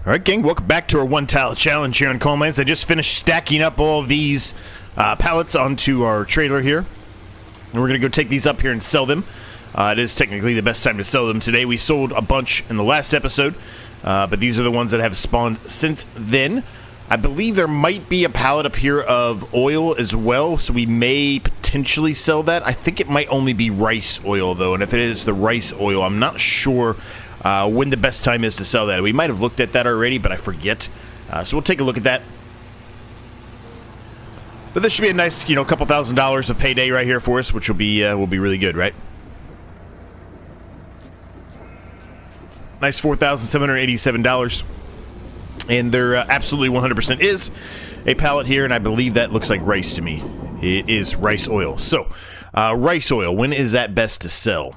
Alright gang, welcome back to our one tile challenge here on Coalmines. I just finished stacking up all of these pallets onto our trailer here. And we're going to go take these up here and sell them. It is technically the best time to sell them today. We sold a bunch in the last episode, but these are the ones that have spawned since then. I believe there might be a pallet up here of oil as well, so we may potentially sell that. I think it might only be rice oil though, and if it is the rice oil, I'm not sure when the best time is to sell that. We might have looked at that already, but I forget. So we'll take a look at that. But this should be a nice, couple $1,000s of payday right here for us, which will be really good, right? Nice $4,787. And there absolutely 100% is a pallet here, and I believe that looks like rice to me. It is rice oil. So, rice oil, when is that best to sell?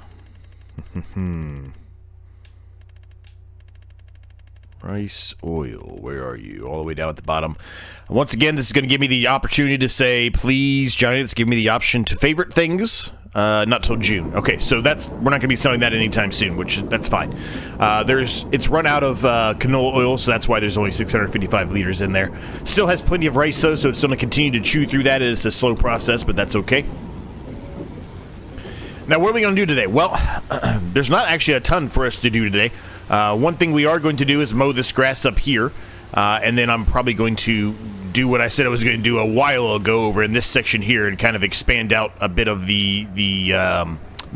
Rice oil, where are you? All the way down at the bottom. Once again, this is going to give me the opportunity to say, please, Giants, give me the option to favorite things. Not till June. Okay, so we're not going to be selling that anytime soon, which that's fine. It's run out of canola oil, so that's why there's only 655 liters in there. Still has plenty of rice though, so it's going to continue to chew through that. It's a slow process, but that's okay. Now, what are we going to do today? Well, there's not actually a ton for us to do today. One thing we are going to do is mow this grass up here, and then I'm probably going to do what I said I was going to do a while ago over in this section here and kind of expand out a bit of the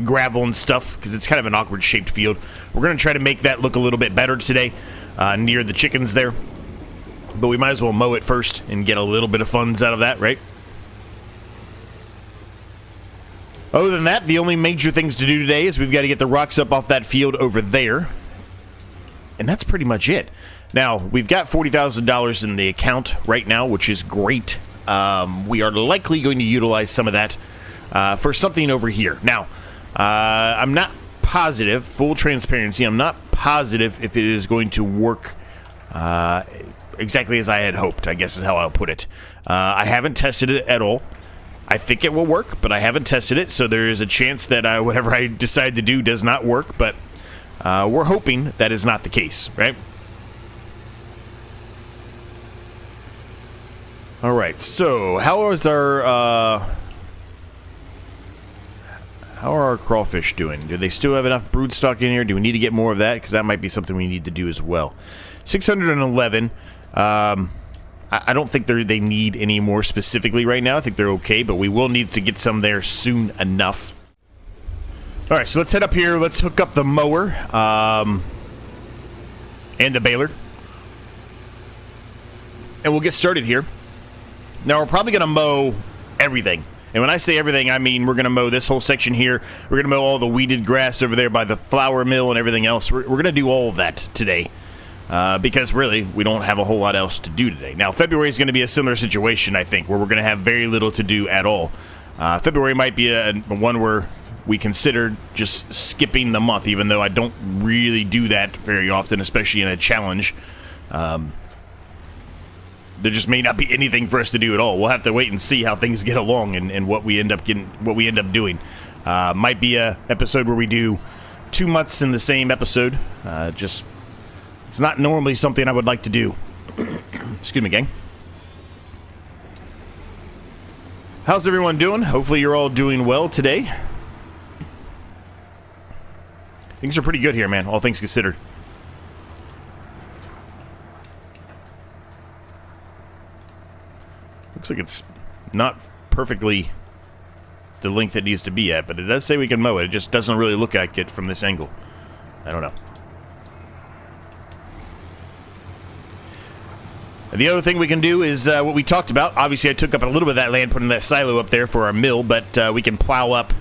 gravel and stuff, because it's kind of an awkward shaped field. We're going to try to make that look a little bit better today near the chickens there, but we might as well mow it first and get a little bit of funds out of that, right? Other than that, the only major things to do today is we've got to get the rocks up off that field over there. And that's pretty much it. Now, we've got $40,000 in the account right now, which is great. We are likely going to utilize some of that for something over here. Now, I'm not positive, full transparency, I'm not positive if it is going to work exactly as I had hoped, I guess is how I'll put it. I haven't tested it at all. I think it will work, but I haven't tested it, so there is a chance that whatever I decide to do does not work, but we're hoping that is not the case, right? Alright, so how are our crawfish doing? Do they still have enough broodstock in here? Do we need to get more of that? Because that might be something we need to do as well. 611. I don't think they need any more specifically right now. I think they're okay, but we will need to get some there soon enough. Alright, so let's head up here. Let's hook up the mower and the baler. And we'll get started here. Now, we're probably going to mow everything. And when I say everything, I mean we're going to mow this whole section here. We're going to mow all the weeded grass over there by the flour mill and everything else. We're going to do all of that today. Because really, we don't have a whole lot else to do today. Now, February is going to be a similar situation, I think, where we're going to have very little to do at all. February might be a one where we considered just skipping the month, even though I don't really do that very often, especially in a challenge. There just may not be anything for us to do at all. We'll have to wait and see how things get along and what we end up doing. Might be a episode where we do 2 months in the same episode. It's not normally something I would like to do. Excuse me, gang. How's everyone doing? Hopefully you're all doing well today. Things are pretty good here, man, all things considered. Looks like it's not perfectly the length it needs to be at, but it does say we can mow it. It just doesn't really look like it from this angle. I don't know. The other thing we can do is what we talked about. Obviously, I took up a little bit of that land, putting that silo up there for our mill, but we can plow up,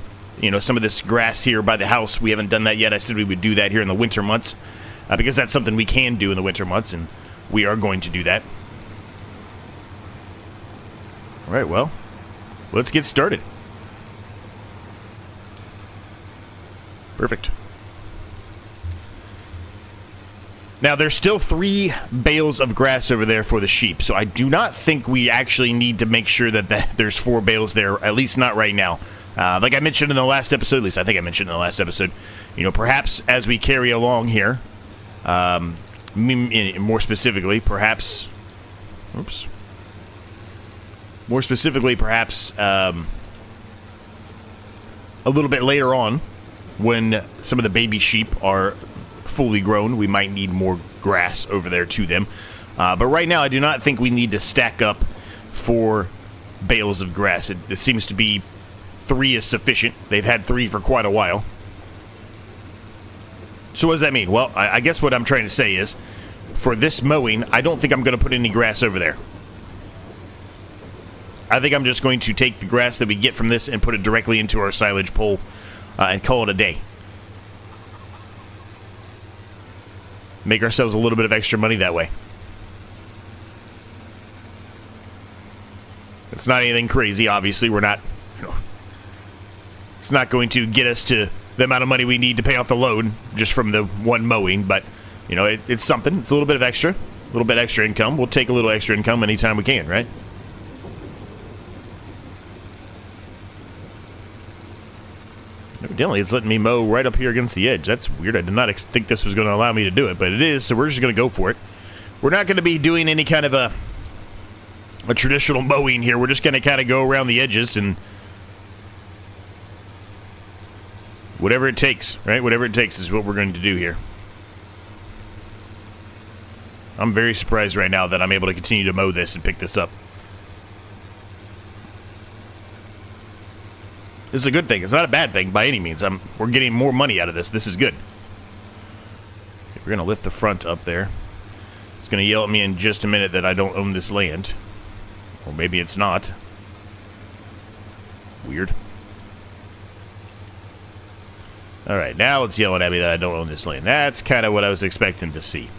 some of this grass here by the house. We haven't done that yet. I said we would do that here in the winter months because that's something we can do in the winter months, and we are going to do that. All right, well, let's get started. Perfect. Now, there's still 3 bales of grass over there for the sheep, so I do not think we actually need to make sure that there's 4 bales there, at least not right now. Like I mentioned in the last episode, at least I think I mentioned in the last episode, perhaps as we carry along here, More specifically, perhaps... Oops. More specifically, perhaps, a little bit later on, when some of the baby sheep are fully grown, we might need more grass over there to them. But right now, I do not think we need to stack up for bales of grass. It seems to be 3 is sufficient. They've had 3 for quite a while. So what does that mean? Well, I guess what I'm trying to say is, for this mowing, I don't think I'm going to put any grass over there. I think I'm just going to take the grass that we get from this and put it directly into our silage pole and call it a day. Make ourselves a little bit of extra money that way. It's not anything crazy, obviously. We're not, it's not going to get us to the amount of money we need to pay off the loan just from the one mowing, but, it's something. It's a little bit of extra. A little bit extra income. We'll take a little extra income anytime we can, right? Evidently, it's letting me mow right up here against the edge. That's weird. I did not think this was going to allow me to do it, but it is, so we're just going to go for it. We're not going to be doing any kind of a traditional mowing here. We're just going to kind of go around the edges and whatever it takes, right? Whatever it takes is what we're going to do here. I'm very surprised right now that I'm able to continue to mow this and pick this up. This is a good thing. It's not a bad thing by any means. We're getting more money out of this. This is good. We're going to lift the front up there. It's going to yell at me in just a minute that I don't own this land. Or maybe it's not. Weird. Alright, now it's yelling at me that I don't own this land. That's kind of what I was expecting to see.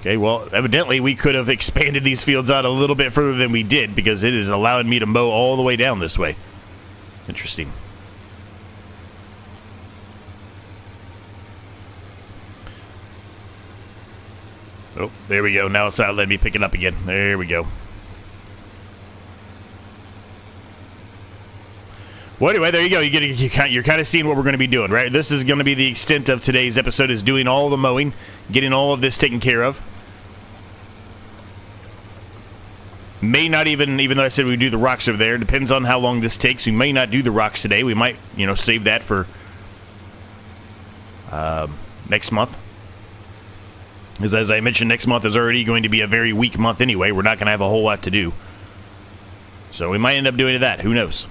Okay, well, evidently we could have expanded these fields out a little bit further than we did, because it is allowing me to mow all the way down this way. Interesting. Oh, there we go. Now it's not letting me pick it up again. There we go. Well, anyway, there you go. You're kind of seeing what we're going to be doing, right? This is going to be the extent of today's episode, is doing all the mowing, getting all of this taken care of. May not even though I said we'd do the rocks over there, depends on how long this takes. We may not do the rocks today. We might, save that for next month. As I mentioned, next month is already going to be a very weak month anyway. We're not going to have a whole lot to do. So we might end up doing that. Who knows?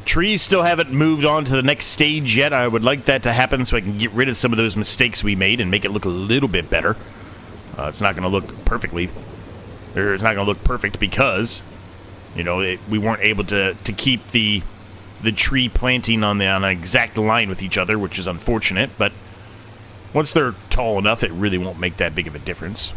Trees still haven't moved on to the next stage yet. I would like that to happen so I can get rid of some of those mistakes we made and make it look a little bit better. It's not going to look perfectly. Or it's not going to look perfect because, we weren't able to keep the tree planting on an exact line with each other, which is unfortunate. But once they're tall enough, it really won't make that big of a difference.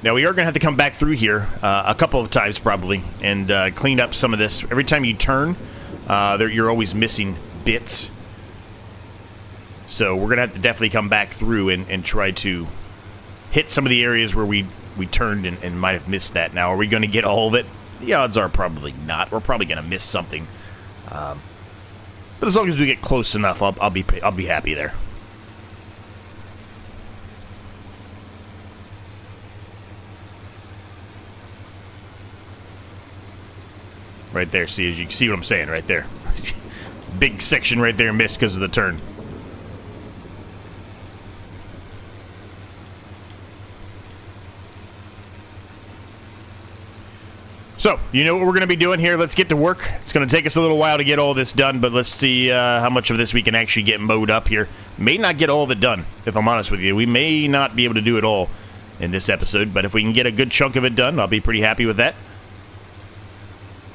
Now, we are going to have to come back through here a couple of times probably and clean up some of this. Every time you turn, you're always missing bits. So we're going to have to definitely come back through and try to hit some of the areas where we turned and might have missed that. Now, are we going to get all of it? The odds are probably not. We're probably going to miss something. But as long as we get close enough, I'll be happy there. Right there, see, as you see what I'm saying right there. Big section right there missed because of the turn. So, you know what we're going to be doing here. Let's get to work. It's going to take us a little while to get all this done, but let's see how much of this we can actually get mowed up here. May not get all of it done, if I'm honest with you. We may not be able to do it all in this episode, but if we can get a good chunk of it done, I'll be pretty happy with that.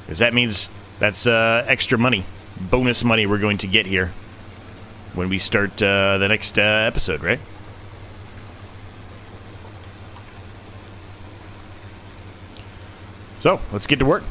Because that means that's extra money, bonus money we're going to get here when we start the next episode, right? So, let's get to work.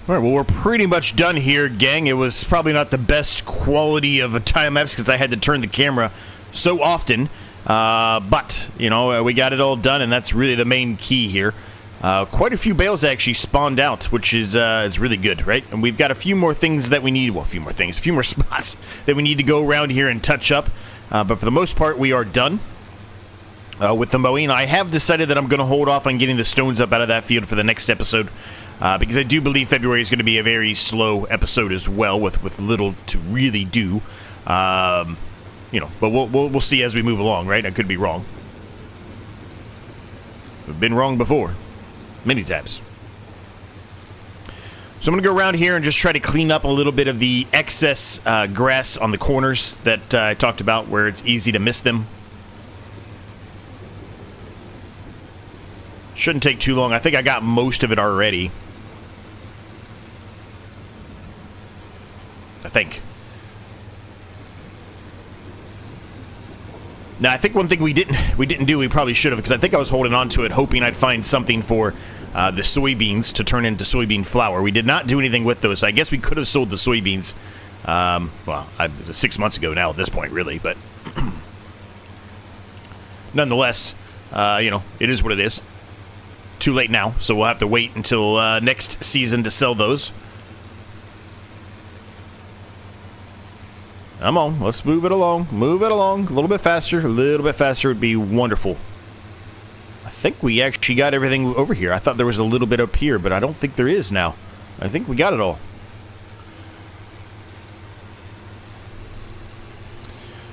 All right, well, we're pretty much done here, gang. It was probably not the best quality of a time-lapse because I had to turn the camera so often. But, you know, we got it all done, and that's really the main key here. Quite a few bales actually spawned out, which is really good, right? And we've got a few more things that we need. Well, a few more spots that we need to go around here and touch up. But for the most part, we are done with the mowing. I have decided that I'm going to hold off on getting the stones up out of that field for the next episode. Because I do believe February is going to be a very slow episode as well, with little to really do. You know, but we'll see as we move along, right? I could be wrong. We've been wrong before, many times. So I'm going to go around here and just try to clean up a little bit of the excess grass on the corners that I talked about, where it's easy to miss them. Shouldn't take too long. I think I got most of it already. I think. Now, I think one thing we didn't do, we probably should have, because I think I was holding on to it, hoping I'd find something for the soybeans to turn into soybean flour. We did not do anything with those, so I guess we could have sold the soybeans, well, 6 months ago now at this point, really, but nonetheless, you know, it is what it is. Too late now, so we'll have to wait until next season to sell those. Come on, let's move it along. Move it along. A little bit faster. A little bit faster would be wonderful. I think we actually got everything over here. I thought there was a little bit up here, but I don't think there is now. I think we got it all.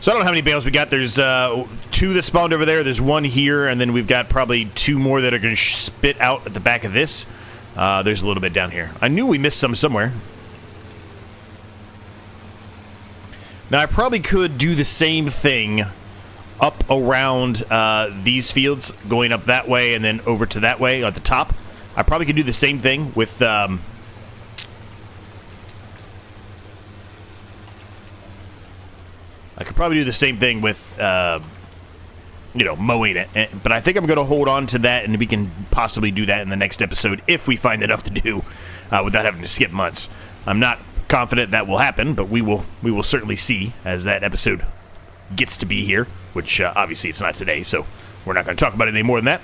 So I don't know how many bales we got. There's 2 that spawned over there. There's 1 here, and then we've got probably 2 more that are going to spit out at the back of this. There's a little bit down here. I knew we missed some somewhere. Now, I probably could do the same thing up around these fields, going up that way and then over to that way at the top. I probably could do the same thing with... I could probably do the same thing with, you know, mowing it. But I think I'm going to hold on to that, and we can possibly do that in the next episode if we find enough to do without having to skip months. I'm not confident that will happen, but we will certainly see as that episode gets to be here, which obviously it's not today, so we're not going to talk about it any more than that.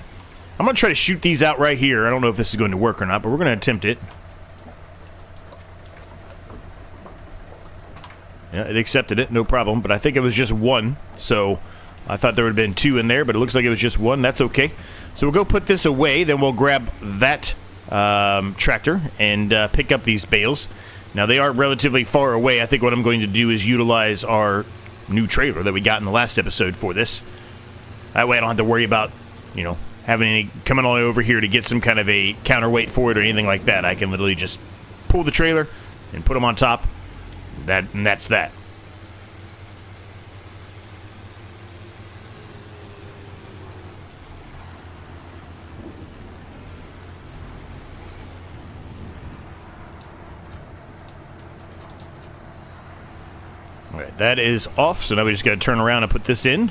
I'm going to try to shoot these out right here. I don't know if this is going to work or not, but we're going to attempt it. Yeah, it accepted it, no problem, but I think it was just 1, so I thought there would have been 2 in there, but it looks like it was just 1. That's okay. So we'll go put this away, then we'll grab that tractor and pick up these bales. Now, they are relatively far away. I think what I'm going to do is utilize our new trailer that we got in the last episode for this. That way I don't have to worry about, you know, having any coming all the way over here to get some kind of a counterweight for it or anything like that. I can literally just pull the trailer and put them on top. And that's that. Alright, that is off, so now we just got to turn around and put this in.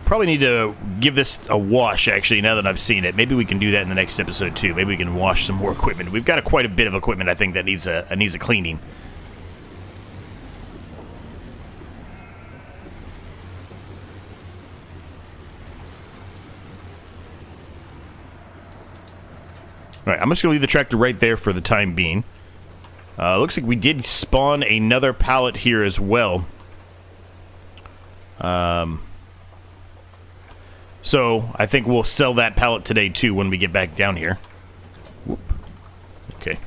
Probably need to give this a wash, actually, now that I've seen it. Maybe we can do that in the next episode, too. Maybe we can wash some more equipment. We've got quite a bit of equipment, I think, that needs a cleaning. Alright, I'm just going to leave the tractor right there for the time being. Looks like we did spawn another pallet here as well. So I think we'll sell that pallet today too when we get back down here. Whoop. Okay.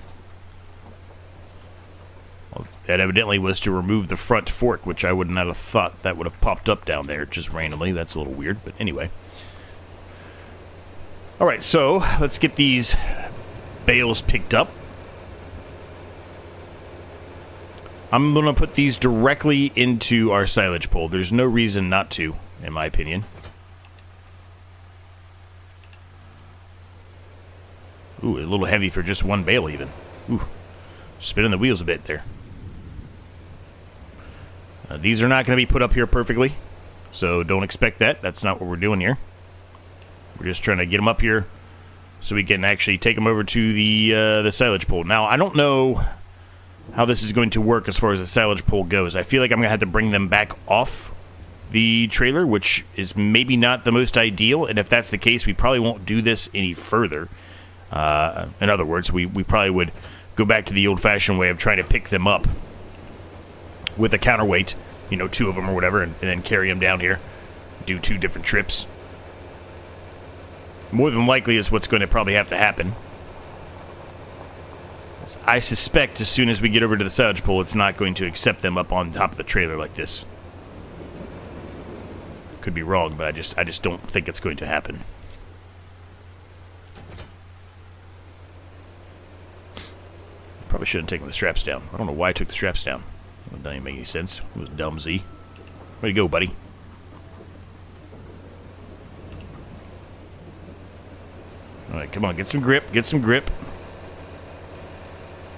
Well, that evidently was to remove the front fork, which I would not have thought that would have popped up down there just randomly. That's a little weird, but anyway. Alright, so let's get these bales picked up. I'm going to put these directly into our silage pole. There's no reason not to, in my opinion. Ooh, a little heavy for just 1 bale even. Ooh, spinning the wheels a bit there. These are not going to be put up here perfectly, so don't expect that. That's not what we're doing here. We're just trying to get them up here so we can actually take them over to the silage pole. Now, I don't know how this is going to work as far as the silage pole goes. I feel like I'm going to have to bring them back off the trailer, which is maybe not the most ideal, and if that's the case, we probably won't do this any further. In other words, we probably would go back to the old-fashioned way of trying to pick them up with a counterweight, you know, 2 of them or whatever, and then carry them down here, do 2 different trips. More than likely is what's going to probably have to happen. I suspect as soon as we get over to the silage pole, it's not going to accept them up on top of the trailer like this. Could be wrong, but I just don't think it's going to happen. Probably shouldn't have taken the straps down. I don't know why I took the straps down. It doesn't even make any sense. It was dumb, Z. Way to go, buddy. Alright, come on, get some grip, get some grip.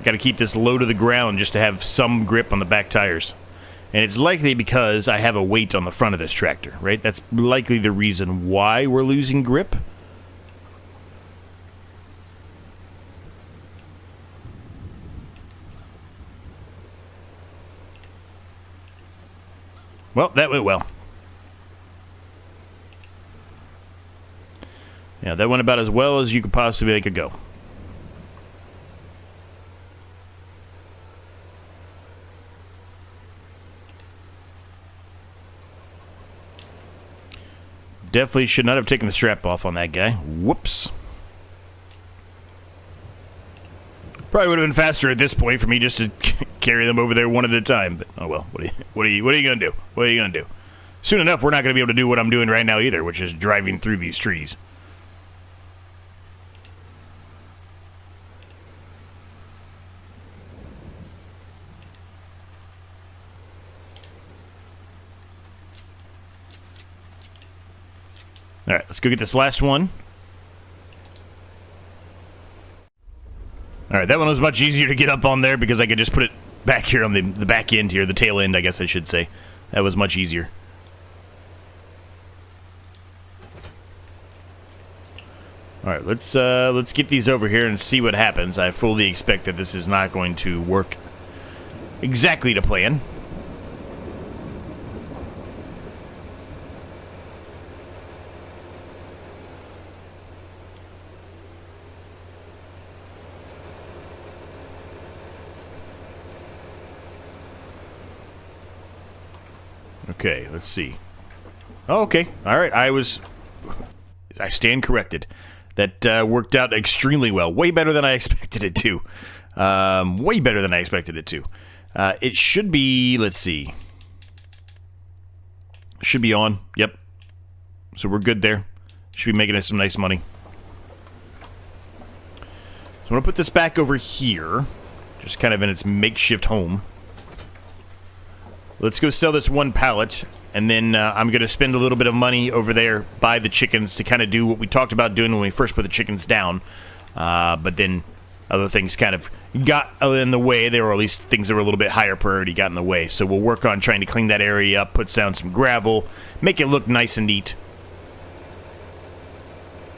Got to keep this low to the ground just to have some grip on the back tires. And it's likely because I have a weight on the front of this tractor, right? That's likely the reason why we're losing grip. Well, that went well. Yeah, that went about as well as you could possibly make it go. Definitely should not have taken the strap off on that guy. Whoops. Probably would have been faster at this point for me just to carry them over there one at a time. But oh well. What are you gonna do? What are you gonna do? Soon enough, we're not gonna be able to do what I'm doing right now either, which is driving through these trees. All right, let's go get this last one. All right, that one was much easier to get up on there because I could just put it back here on the back end here, the tail end, I guess I should say. That was much easier. All right, let's get these over here and see what happens. I fully expect that this is not going to work exactly to plan. Okay, let's see. Oh, okay. All right, I stand corrected. That worked out extremely well. Way better than I expected it to. Way better than I expected it to. It should be, let's see. Should be on. Yep. So we're good there. Should be making us some nice money. So I'm going to put this back over here. Just kind of in its makeshift home. Let's go sell this one pallet, and then I'm going to spend a little bit of money over there, buy the chickens to kind of do what we talked about doing when we first put the chickens down. But then other things kind of got in the way. There were at least things that were a little bit higher priority got in the way. So we'll work on trying to clean that area up, put down some gravel, make it look nice and neat.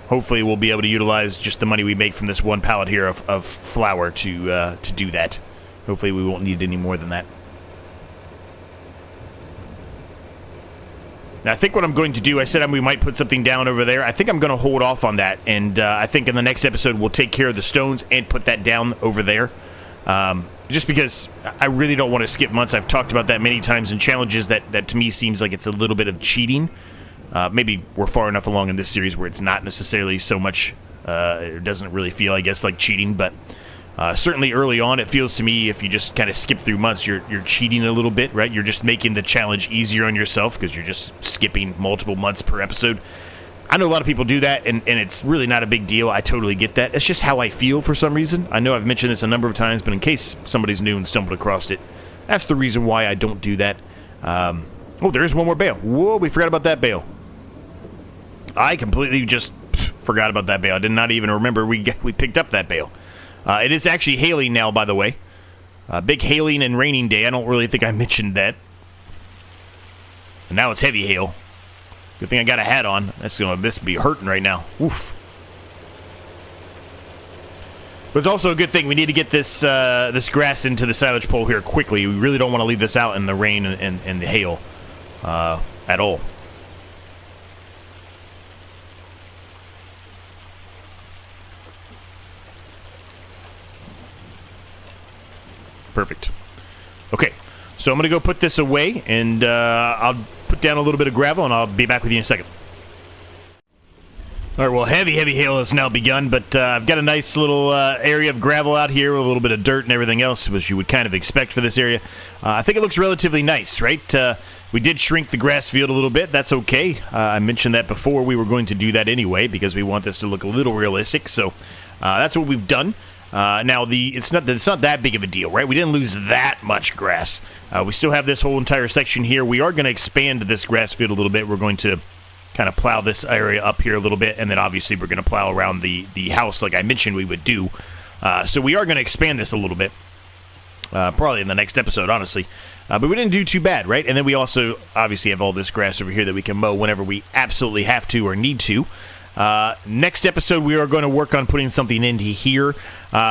Hopefully we'll be able to utilize just the money we make from this one pallet here of flour to do that. Hopefully we won't need any more than that. Now, I think what I'm going to do, I said we might put something down over there. I think I'm going to hold off on that, and I think in the next episode we'll take care of the stones and put that down over there. Just because I really don't want to skip months. I've talked about that many times in challenges that to me seems like it's a little bit of cheating. Maybe we're far enough along in this series where it's not necessarily so much, it doesn't really feel, I guess, like cheating, but certainly early on, it feels to me if you just kind of skip through months, you're cheating a little bit, right? You're just making the challenge easier on yourself because you're just skipping multiple months per episode. I know a lot of people do that, and it's really not a big deal. I totally get that. It's just how I feel for some reason. I know I've mentioned this a number of times, but in case somebody's new and stumbled across it, that's the reason why I don't do that. Oh, there is one more bale. Whoa, we forgot about that bale. I completely just forgot about that bale. I did not even remember we picked up that bale. It is actually hailing now, by the way. Big hailing and raining day. I don't really think I mentioned that. And now it's heavy hail. Good thing I got a hat on. This be hurting right now. Oof. But it's also a good thing. We need to get this this grass into the silage pole here quickly. We really don't want to leave this out in the rain and the hail at all. Perfect. Okay, so I'm going to go put this away, and I'll put down a little bit of gravel, and I'll be back with you in a second. All right, well, heavy hail has now begun, but I've got a nice little area of gravel out here with a little bit of dirt and everything else, which you would kind of expect for this area. I think it looks relatively nice, right? We did shrink the grass field a little bit. That's okay. I mentioned that before. We were going to do that anyway because we want this to look a little realistic, so that's what we've done. Now, it's not that big of a deal, right? We didn't lose that much grass. We still have this whole entire section here. We are going to expand this grass field a little bit. We're going to kind of plow this area up here a little bit, and then obviously we're going to plow around the house like I mentioned we would do. So we are going to expand this a little bit, probably in the next episode, honestly. But we didn't do too bad, right? And then we also obviously have all this grass over here that we can mow whenever we absolutely have to or need to. Next episode, we are going to work on putting something into here.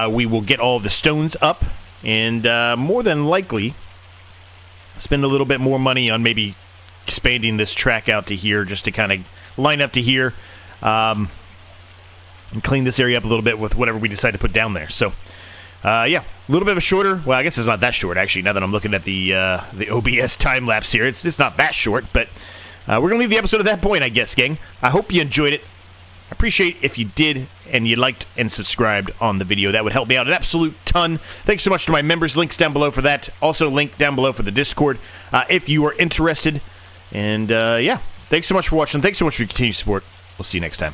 We will get all the stones up, and more than likely spend a little bit more money on maybe expanding this track out to here just to kind of line up to here and clean this area up a little bit with whatever we decide to put down there. So, yeah, a little bit of a shorter. Well, I guess it's not that short, actually, now that I'm looking at the OBS time-lapse here. It's not that short, but we're going to leave the episode at that point, I guess, gang. I hope you enjoyed it. I appreciate if you did and you liked and subscribed on the video. That would help me out an absolute ton. Thanks so much to my members. Links down below for that. Also, link down below for the Discord if you are interested. And, yeah, thanks so much for watching. Thanks so much for your continued support. We'll see you next time.